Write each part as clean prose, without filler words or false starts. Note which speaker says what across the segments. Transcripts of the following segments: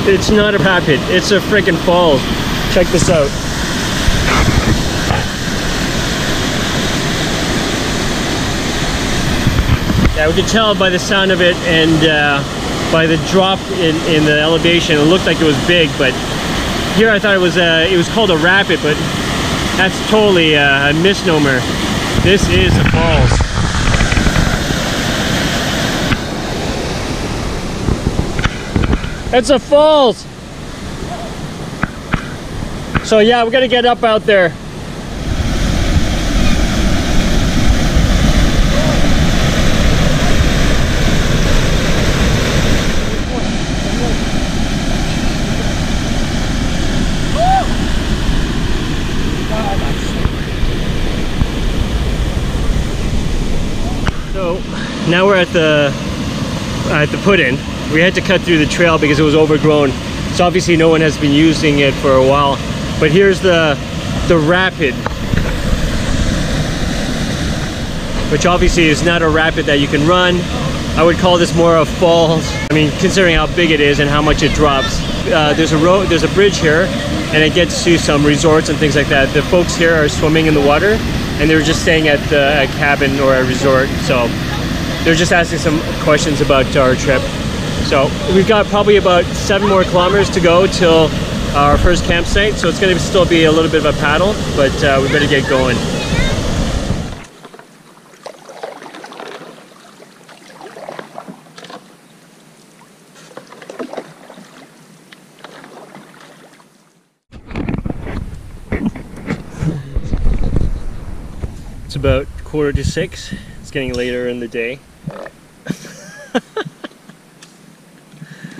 Speaker 1: It's not a rapid, it's a freaking falls. Check this out. Yeah, we can tell by the sound of it and by the drop in the elevation. It looked like it was big, but here I thought it was called a rapid, but that's totally a misnomer. This is a falls. It's a falls. So yeah, we gotta get up out there. So now we're at the put-in. We had to cut through the trail because it was overgrown. So obviously no one has been using it for a while. But here's the rapid, which obviously is not a rapid that you can run. I would call this more a falls. I mean, considering how big it is and how much it drops. There's a bridge here, and it gets to some resorts and things like that. The folks here are swimming in the water, and they were just staying at a cabin or a resort. So they're just asking some questions about our trip. So we've got probably about 7 more kilometers to go till our first campsite. So it's going to still be a little bit of a paddle, but we better get going. It's about 5:45. It's getting later in the day.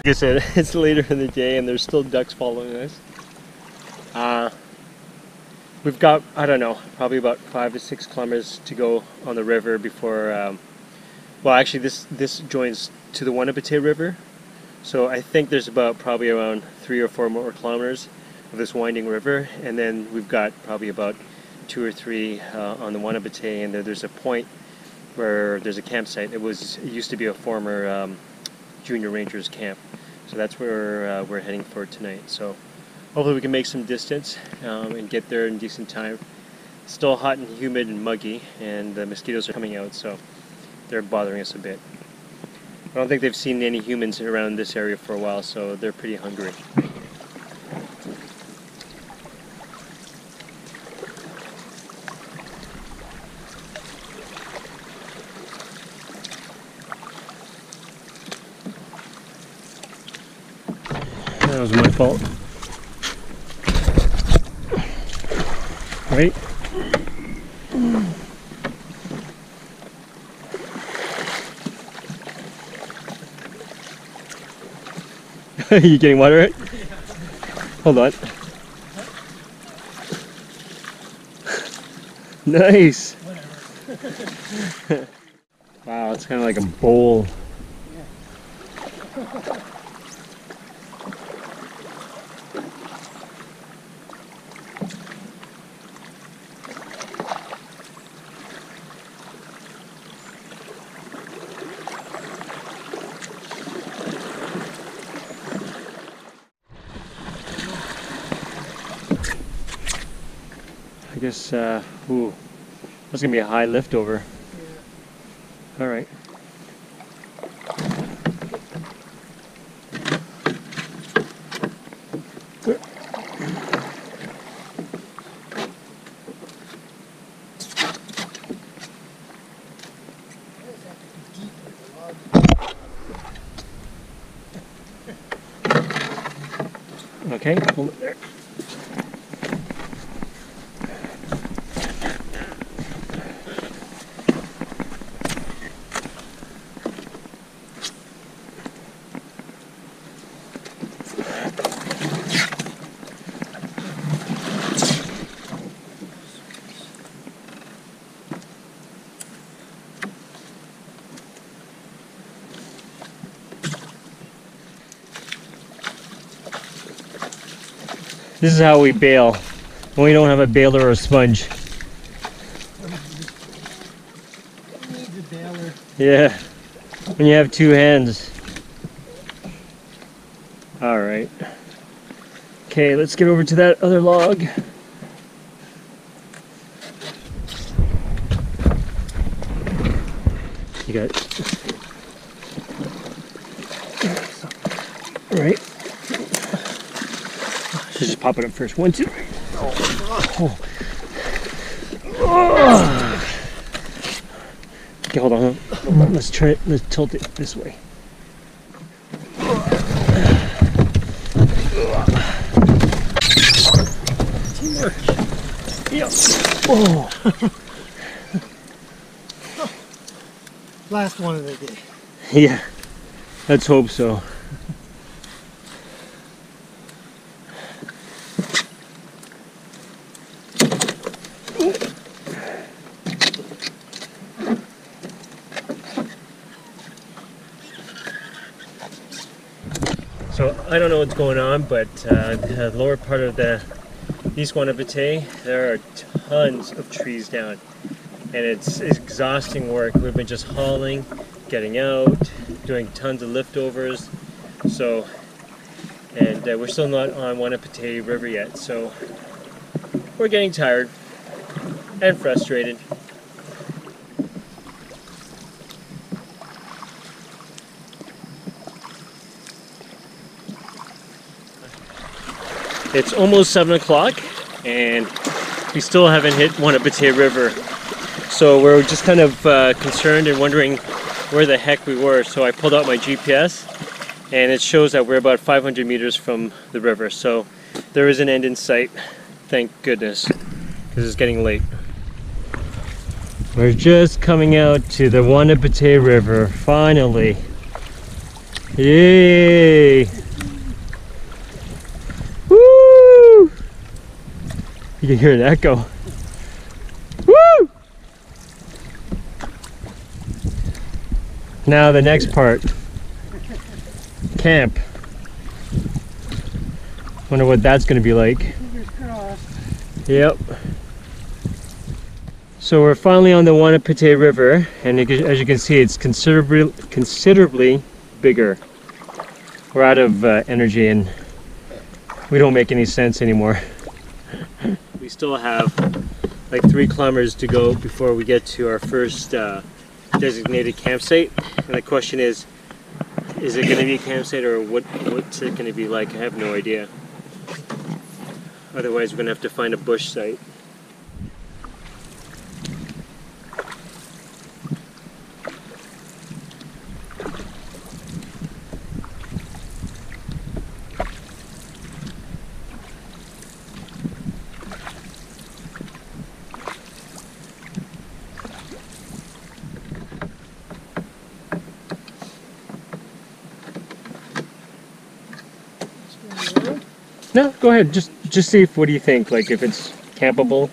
Speaker 1: Like I said, it's later in the day and there's still ducks following us. We've got, I don't know, probably about 5 to 6 kilometers to go on the river before, well actually this joins to the Wanapitei River. So I think there's about probably around 3 or 4 more kilometers of this winding river, and then we've got probably about 2 or 3 on the Wanapitei, and there's a point where there's a campsite. It used to be a former Junior Rangers camp, so that's where we're heading for tonight. So hopefully we can make some distance and get there in decent time. It's still hot and humid and muggy, and the mosquitoes are coming out, so they're bothering us a bit. I don't think they've seen any humans around this area for a while, so they're pretty hungry. That was my fault. Right? Are you getting water? Yeah. Hold on. Nice. Whatever. Wow, it's kind of like a bowl. Yeah. I guess, ooh, that's gonna be a high lift over. Yeah. All right. Okay, hold it there. This is how we bail when we don't have a baler or a sponge.
Speaker 2: Who needs a baler?
Speaker 1: Yeah, when you have 2 hands. All right. Okay, let's get over to that other log. You got it. All right. Should just pop it up first. 1, 2. Oh. Oh. Okay, hold on. Let's try it. Let's tilt it this way.
Speaker 2: Teamwork.
Speaker 1: Yeah. Oh.
Speaker 2: Last one of the day.
Speaker 1: Yeah. Let's hope so. So I don't know what's going on, but the lower part of the East Wanapitei, there are tons of trees down, and it's exhausting work. We've been just hauling, getting out, doing tons of liftovers. So, and we're still not on Wanapitei River yet, so we're getting tired and frustrated. It's almost 7 o'clock and we still haven't hit Wanapitei River. So we're just kind of concerned and wondering where the heck we were. So I pulled out my GPS and it shows that we're about 500 meters from the river. So there is an end in sight, thank goodness, because it's getting late. We're just coming out to the Wanapitei River, finally. Yay! Woo! You can hear an echo. Woo! Now the next part. Camp. Wonder what that's going to be like.
Speaker 2: Fingers crossed.
Speaker 1: Yep. So we're finally on the Wanapitei River, and as you can see, it's considerably bigger. We're out of energy and we don't make any sense anymore. We still have like 3 kilometers to go before we get to our first designated campsite. And the question is it going to be a campsite or what's it going to be like? I have no idea. Otherwise, we're going to have to find a bush site. No, go ahead. Just see what do you think? Like if it's campable.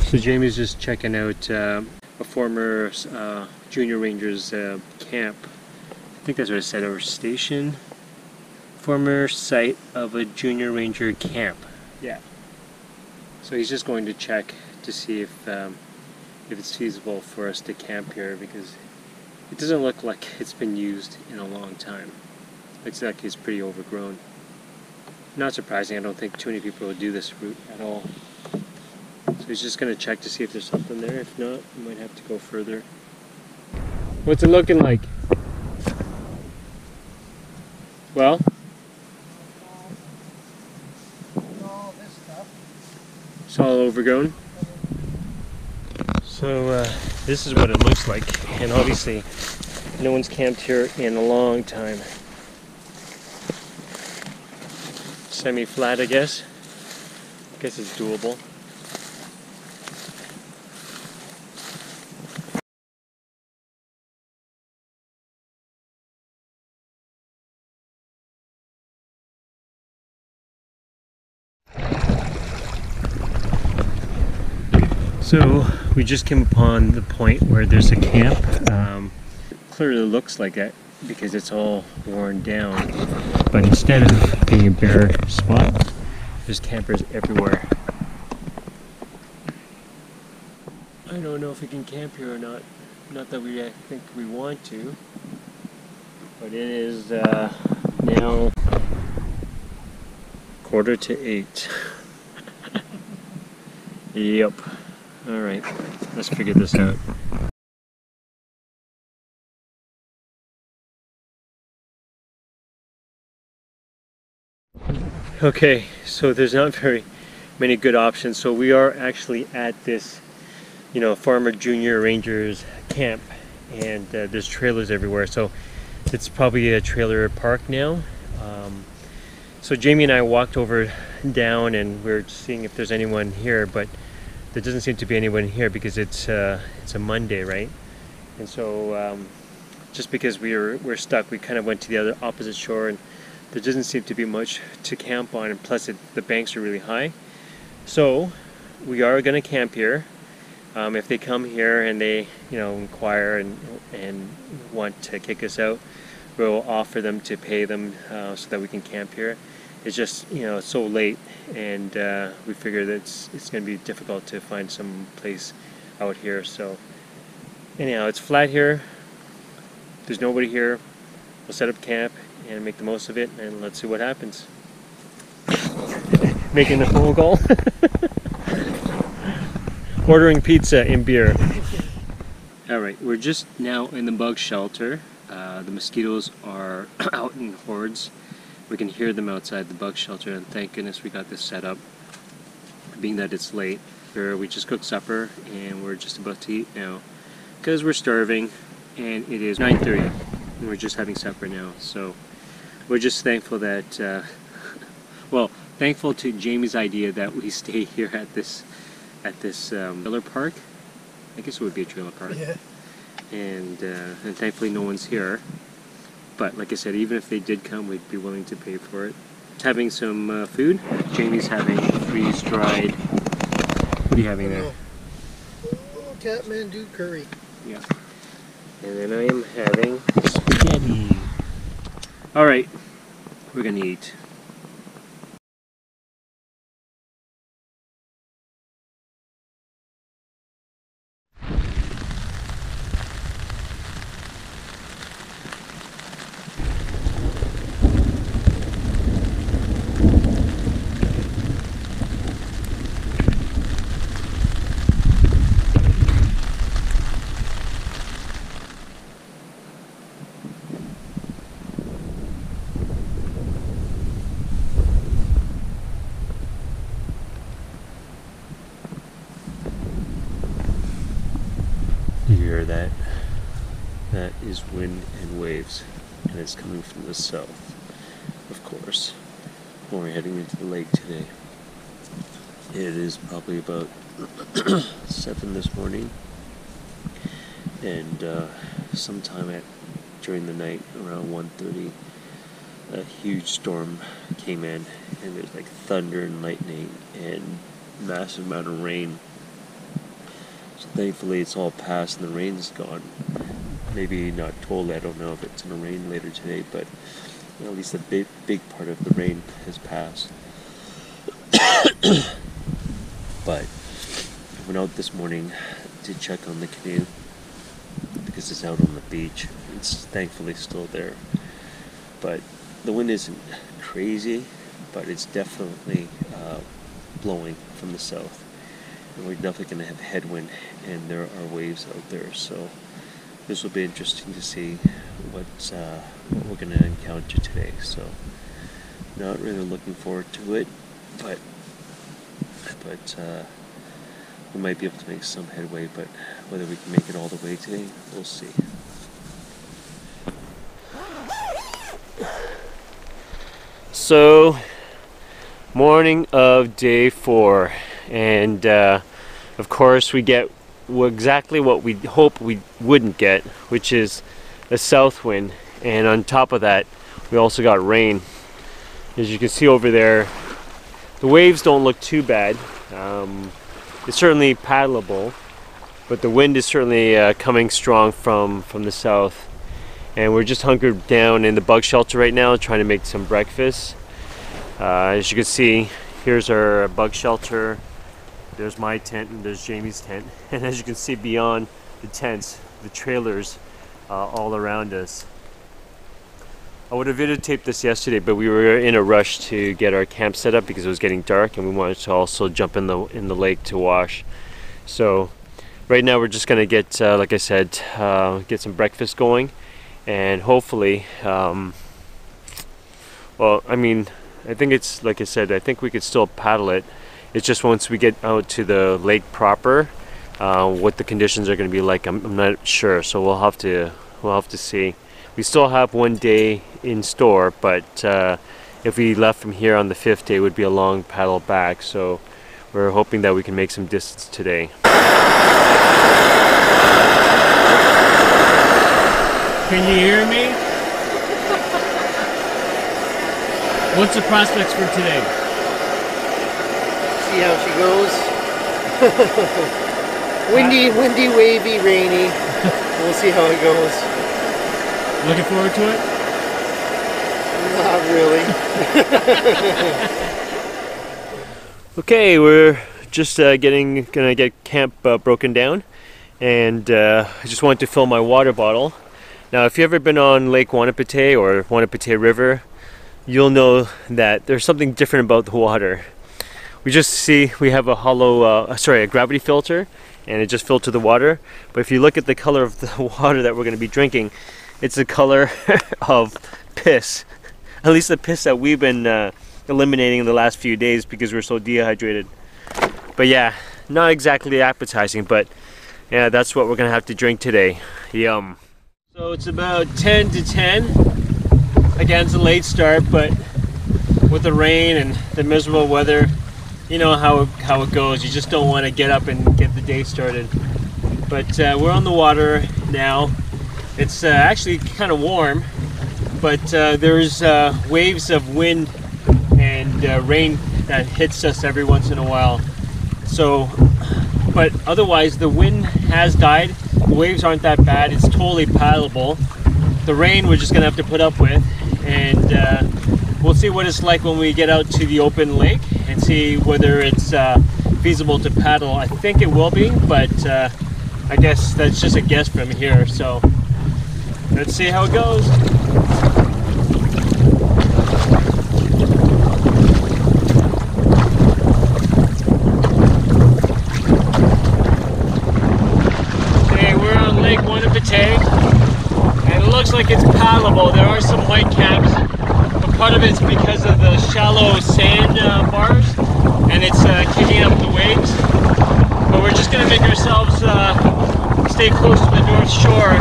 Speaker 1: So Jamie's just checking out a former junior ranger's camp. I think that's what it said. Or station. Former site of a junior ranger camp. Yeah. So he's just going to check to see if it's feasible for us to camp here, because it doesn't look like it's been used in a long time. Looks like it's pretty overgrown. Not surprising, I don't think too many people would do this route at all. So he's just going to check to see if there's something there. If not, we might have to go further. What's it looking like? Well?
Speaker 2: All this stuff.
Speaker 1: It's all overgrown. So this is what it looks like, and obviously no one's camped here in a long time. Semi-flat, I guess. Guess it's doable. So we just came upon the point where there's a camp. Clearly looks like that because it's all worn down. But instead of being a bare spot, there's campers everywhere. I don't know if we can camp here or not. Not that we think we want to, but it is now 7:45. Yep. Alright, let's figure this out. Okay, so there's not very many good options. So we are actually at this, Farmer Junior Rangers camp, and there's trailers everywhere. So it's probably a trailer park now. So Jamie and I walked over down, and we're seeing if there's anyone here, but there doesn't seem to be anyone here because it's a Monday, right? And so just because we're stuck, we kind of went to the other opposite shore, and there doesn't seem to be much to camp on, and plus the banks are really high. So we are going to camp here. If they come here and they inquire and want to kick us out, we'll offer them to pay them so that we can camp here. It's just it's so late, and we figure that it's going to be difficult to find some place out here. So anyhow, it's flat here. There's nobody here. We'll set up camp and make the most of it, and let's see what happens. Making a phone call. Ordering pizza and beer. Alright, we're just now in the bug shelter. The mosquitoes are out in hordes. We can hear them outside the bug shelter, and thank goodness we got this set up. Being that it's late, we just cooked supper and we're just about to eat now because we're starving, and it is 9:30 and we're just having supper now. So we're just thankful that thankful to Jamie's idea that we stay here at this trailer park. I guess it would be a trailer park.
Speaker 2: Yeah.
Speaker 1: And thankfully no one's here. But like I said, even if they did come, we'd be willing to pay for it. Having some food. Jamie's having freeze-dried. What are you having there?
Speaker 2: Little Kathmandu curry.
Speaker 1: Yeah. And then I am having spaghetti. Alright, we're gonna eat. You hear that? That is wind and waves, and it's coming from the south, of course, when we're heading into the lake today. It is probably about 7 this morning, and sometime during the night, around 1:30, a huge storm came in, and there's like thunder and lightning and massive amount of rain. So thankfully it's all passed and the rain's gone. Maybe not totally, I don't know if it's going to rain later today, but at least a big part of the rain has passed. But I went out this morning to check on the canoe because it's out on the beach. It's thankfully still there. But the wind isn't crazy, but it's definitely blowing from the south. And we're definitely going to have headwind, and there are waves out there. So this will be interesting to see what we're going to encounter today. So not really looking forward to it, but we might be able to make some headway. But whether we can make it all the way today, we'll see. So, morning of day 4, and of course we get exactly what we hope we wouldn't get, which is a south wind, and on top of that we also got rain. As you can see over there, the waves don't look too bad. It's certainly paddleable, but the wind is certainly coming strong from the south. And we're just hunkered down in the bug shelter right now, trying to make some breakfast. As you can see, here's our bug shelter. There's my tent and there's Jamie's tent. And as you can see beyond the tents, the trailers all around us. I would have videotaped this yesterday, but we were in a rush to get our camp set up because it was getting dark, and we wanted to also jump in the lake to wash. So right now we're just gonna get, like I said, get some breakfast going, and hopefully, well, I mean, I think it's, like I said, I think we could still paddle it. It's just once we get out to the lake proper, what the conditions are going to be like, I'm not sure. So we'll have to see. We still have one day in store, but if we left from here on the 5th day, it would be a long paddle back. So we're hoping that we can make some distance today. Can you hear me? What's the prospects for today?
Speaker 2: See how she goes. Windy, wavy, rainy. We'll see how it goes.
Speaker 1: Looking forward to it?
Speaker 2: Not really.
Speaker 1: Okay, we're just gonna get camp broken down, and I just wanted to fill my water bottle. Now, if you've ever been on Lake Wanapitei or Wanapitei River, you'll know that there's something different about the water. We have a a gravity filter, and it just filters the water. But if you look at the color of the water that we're going to be drinking, it's the color of piss. At least the piss that we've been eliminating in the last few days because we're so dehydrated. But yeah, not exactly appetizing, but yeah, that's what we're going to have to drink today. Yum. So it's about 10 to 10. Again, it's a late start, but with the rain and the miserable weather, you know how it goes. You just don't want to get up and get the day started. But we're on the water now. It's actually kind of warm, but there's waves of wind and rain that hits us every once in a while. So, but otherwise the wind has died. The waves aren't that bad. It's totally paddleable. The rain we're just gonna have to put up with, and we'll see what it's like when we get out to the open lake and see whether it's feasible to paddle. I think it will be, but I guess that's just a guess from here. So let's see how it goes. Okay, we're on Lake Wanapitei, and it looks like it's paddleable. There are some white caps, but part of it's because of the shallow sand bars, and it's kicking up the waves. But we're just going to make ourselves stay close to the north shore,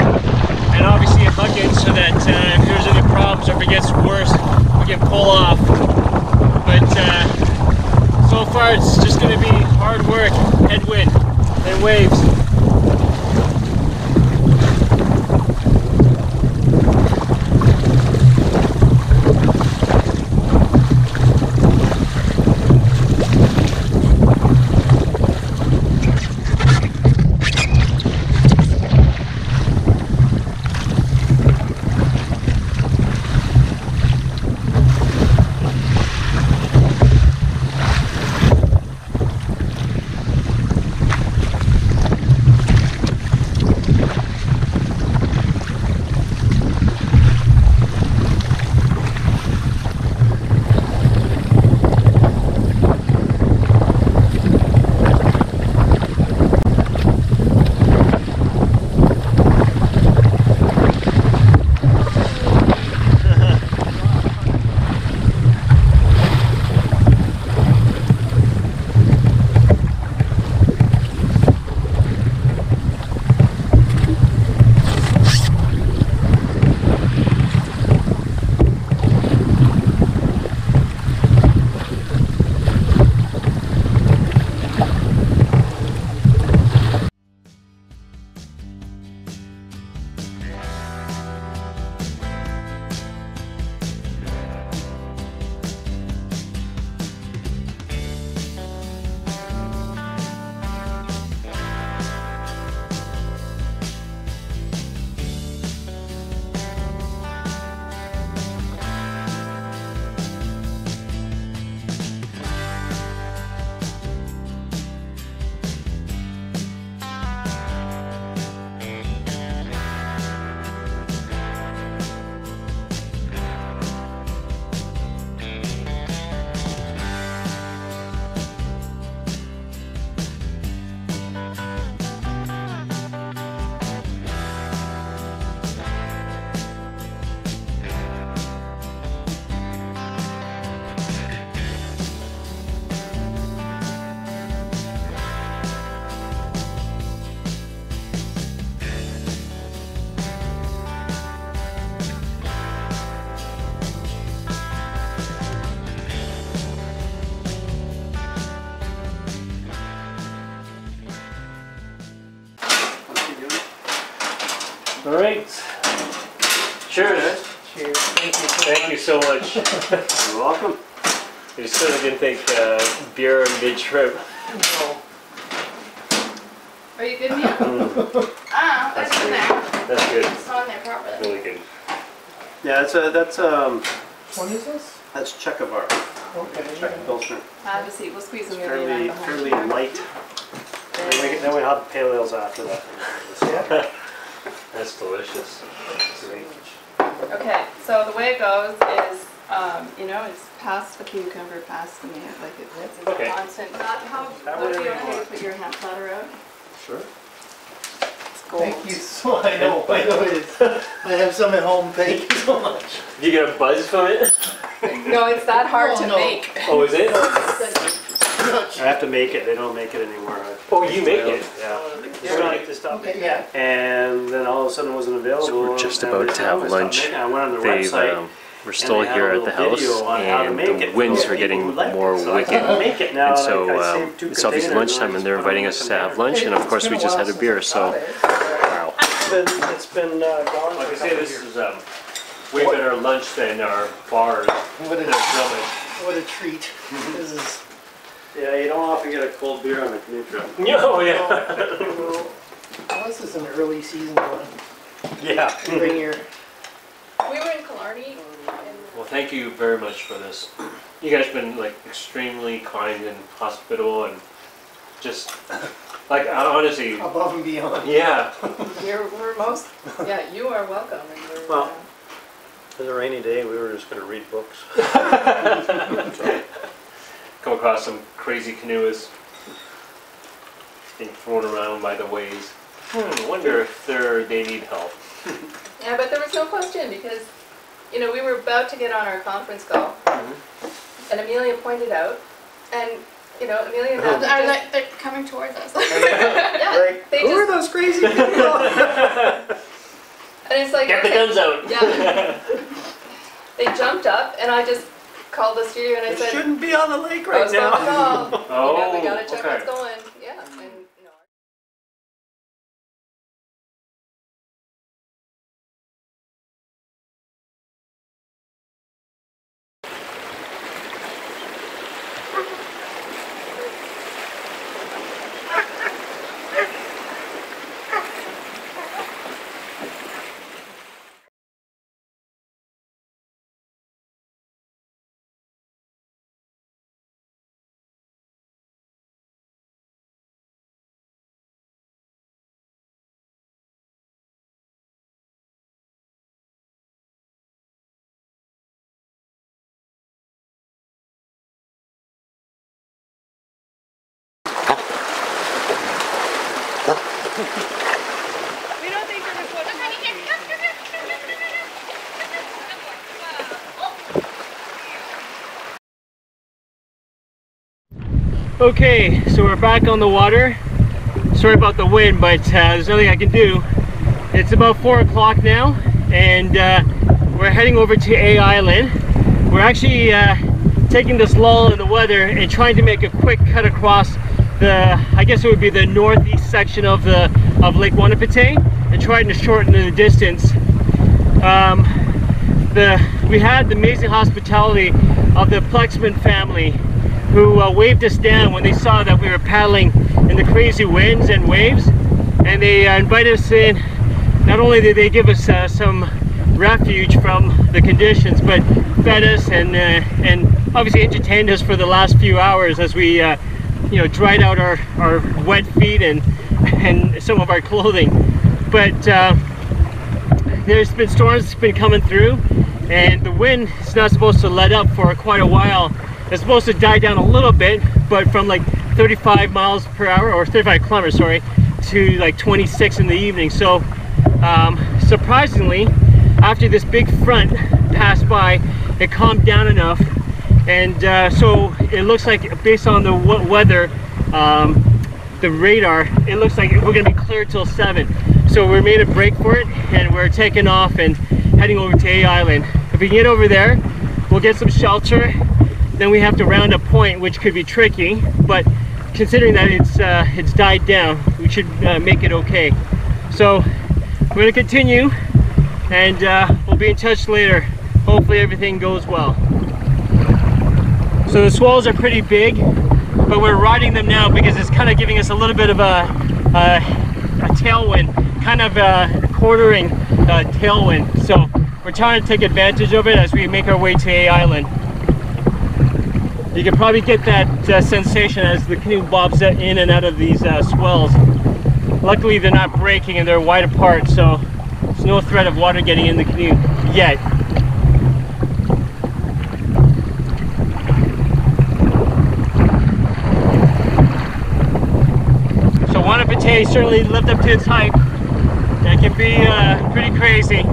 Speaker 1: and obviously a bucket, so that if there's any problems or if it gets worse, we can pull off. But so far it's just going to be hard work, headwind and waves. All right. Cheers.
Speaker 2: Cheers.
Speaker 1: Thank you so much.
Speaker 3: You're welcome.
Speaker 1: You certainly didn't think beer mid-trip.
Speaker 2: No.
Speaker 4: Are you good, Mia? Ah, that's in there.
Speaker 1: That's good.
Speaker 4: It's on there properly.
Speaker 1: Really good.
Speaker 3: Yeah,
Speaker 2: What is this?
Speaker 3: that's Chekovar.
Speaker 2: Okay.
Speaker 3: Czech Pilsner.
Speaker 4: Have a seat. We'll squeeze them in
Speaker 3: Fairly
Speaker 4: behind.
Speaker 3: light. Then we have pale ales after that.
Speaker 2: Yeah.
Speaker 1: That's delicious.
Speaker 4: Okay, so the way it goes is, you know, it's past the cucumber, past the meat, like it's a
Speaker 1: Okay.
Speaker 4: constant. Not how
Speaker 3: That
Speaker 4: would it be
Speaker 3: whatever you
Speaker 4: okay to
Speaker 3: want.
Speaker 4: put your hand platter out?
Speaker 3: Sure.
Speaker 4: It's gold.
Speaker 2: Thank you so I know it is. I have some at home. Thank you so much.
Speaker 1: You get a buzz from it?
Speaker 4: No, it's that hard
Speaker 2: Oh,
Speaker 4: to
Speaker 2: no.
Speaker 4: make.
Speaker 1: Oh, is it?
Speaker 3: I have to make it. They don't make it anymore.
Speaker 1: Oh, you make it?
Speaker 3: Yeah.
Speaker 2: Yeah.
Speaker 3: They like to stop
Speaker 2: Okay,
Speaker 3: making
Speaker 2: yeah.
Speaker 3: it. And then all of a sudden it wasn't available.
Speaker 5: So we're just
Speaker 3: and
Speaker 5: about
Speaker 3: they
Speaker 5: to have
Speaker 3: stopped
Speaker 5: lunch.
Speaker 3: making it. I went on their
Speaker 5: They've,
Speaker 3: website.
Speaker 5: we're still
Speaker 3: and they had
Speaker 5: here
Speaker 3: a
Speaker 5: at the
Speaker 3: little
Speaker 5: house,
Speaker 3: video on how to
Speaker 5: and
Speaker 3: make
Speaker 5: the
Speaker 3: it
Speaker 5: winds
Speaker 3: for
Speaker 5: are
Speaker 3: people
Speaker 5: getting
Speaker 3: who like
Speaker 5: more
Speaker 3: it. So I
Speaker 5: wicked.
Speaker 3: couldn't make it now.
Speaker 5: And
Speaker 3: Like,
Speaker 5: so
Speaker 3: I saved 2
Speaker 5: it's obviously
Speaker 3: containers
Speaker 5: lunchtime,
Speaker 3: I
Speaker 5: and they're
Speaker 3: just put
Speaker 5: inviting
Speaker 3: them
Speaker 5: us
Speaker 3: in
Speaker 5: to have
Speaker 3: containers.
Speaker 5: lunch, and of course we just had a beer. So wow.
Speaker 3: It's been gone.
Speaker 1: Like I say, this is way better lunch than our bars.
Speaker 2: What a,
Speaker 1: They're filming.
Speaker 2: what a treat. This is.
Speaker 3: Yeah, you don't often get a cold beer on a canoe trip.
Speaker 1: Oh, yeah.
Speaker 2: Well, this is an early season one.
Speaker 3: Yeah.
Speaker 2: Bring your.
Speaker 4: We were in Killarney.
Speaker 1: Well, thank you very much for this. You guys have been like extremely kind and hospitable and just like honestly,
Speaker 2: Above and beyond.
Speaker 1: yeah.
Speaker 4: We're most, yeah, you are welcome. And we're,
Speaker 3: Well, it was a rainy day. We were just going to read books.
Speaker 1: Come across some crazy canoeists being thrown around by the waves. Wonder if they need help.
Speaker 4: yeah, but there was no question because, you know, we were about to get on our conference call, and Amelia pointed out, and you know, Amelia and Matthew
Speaker 6: Are
Speaker 4: just,
Speaker 6: they're coming towards us.
Speaker 4: yeah,
Speaker 3: Like,
Speaker 4: they
Speaker 3: who are
Speaker 4: just,
Speaker 3: those crazy people?
Speaker 4: and it's like,
Speaker 1: Get the
Speaker 4: okay,
Speaker 1: guns out.
Speaker 4: yeah. They jumped up, and I just called the studio and I
Speaker 3: It
Speaker 4: said,
Speaker 3: shouldn't be on the lake right
Speaker 4: "Postpone the
Speaker 3: now.
Speaker 4: call.
Speaker 1: Oh,
Speaker 4: You know, we gotta check
Speaker 1: okay.
Speaker 4: what's going." Yeah, and you know.
Speaker 6: We don't think you're recording.
Speaker 1: Okay, so we're back on the water. Sorry about the wind, but there's nothing I can do. It's about 4 o'clock now, and we're heading over to A Island. We're actually taking this lull in the weather and trying to make a quick cut across the, I guess it would be the northeast section of Lake Wanapitei, and trying to shorten the distance. We had the amazing hospitality of the Plexman family, who waved us down when they saw that we were paddling in the crazy winds and waves, and they invited us in. Not only did they give us some refuge from the conditions, but fed us and obviously entertained us for the last few hours as we you know, dried out our wet feet and some of our clothing. But there's been storms been coming through, and the wind is not supposed to let up for quite a while. It's supposed to die down a little bit, but from like 35 miles per hour, or 35 kilometers, sorry, to like 26 in the evening. So surprisingly, after this big front passed by, it calmed down enough, and so it looks like, based on the weather, the radar, it looks like we're going to be clear till 7. So we made a break for it, and we're taking off and heading over to A Island. If we can get over there, we'll get some shelter. Then we have to round a point, which could be tricky, but considering that it's died down, we should make it okay. So we're going to continue, and we'll be in touch later. Hopefully everything goes well. So the swells are pretty big, but we're riding them now because it's kind of giving us a little bit of a tailwind, kind of a quartering tailwind. So we're trying to take advantage of it as we make our way to A Island. You can probably get that sensation as the canoe bobs in and out of these swells. Luckily they're not breaking and they're wide apart, so there's no threat of water getting in the canoe yet. So Wanapitei certainly lived up to its hype. It can be pretty crazy.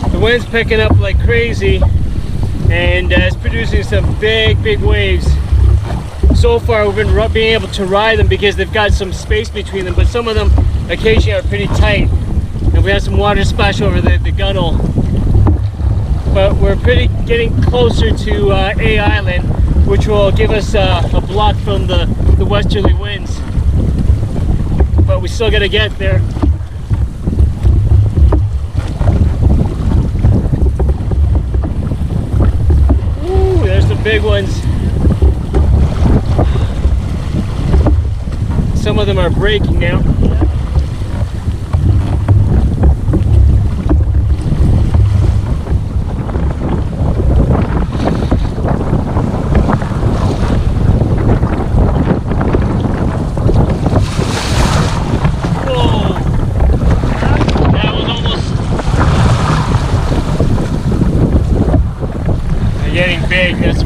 Speaker 1: The wind's picking up like crazy, and it's producing some big waves. So far we've been being able to ride them because they've got some space between them, but some of them occasionally are pretty tight, and we have some water splash over the gunnel. But we're getting closer to A Island, which will give us a block from the westerly winds, but we still got to get there. Big ones. Some of them are breaking now. Whoa. That was almost... They're getting big. That's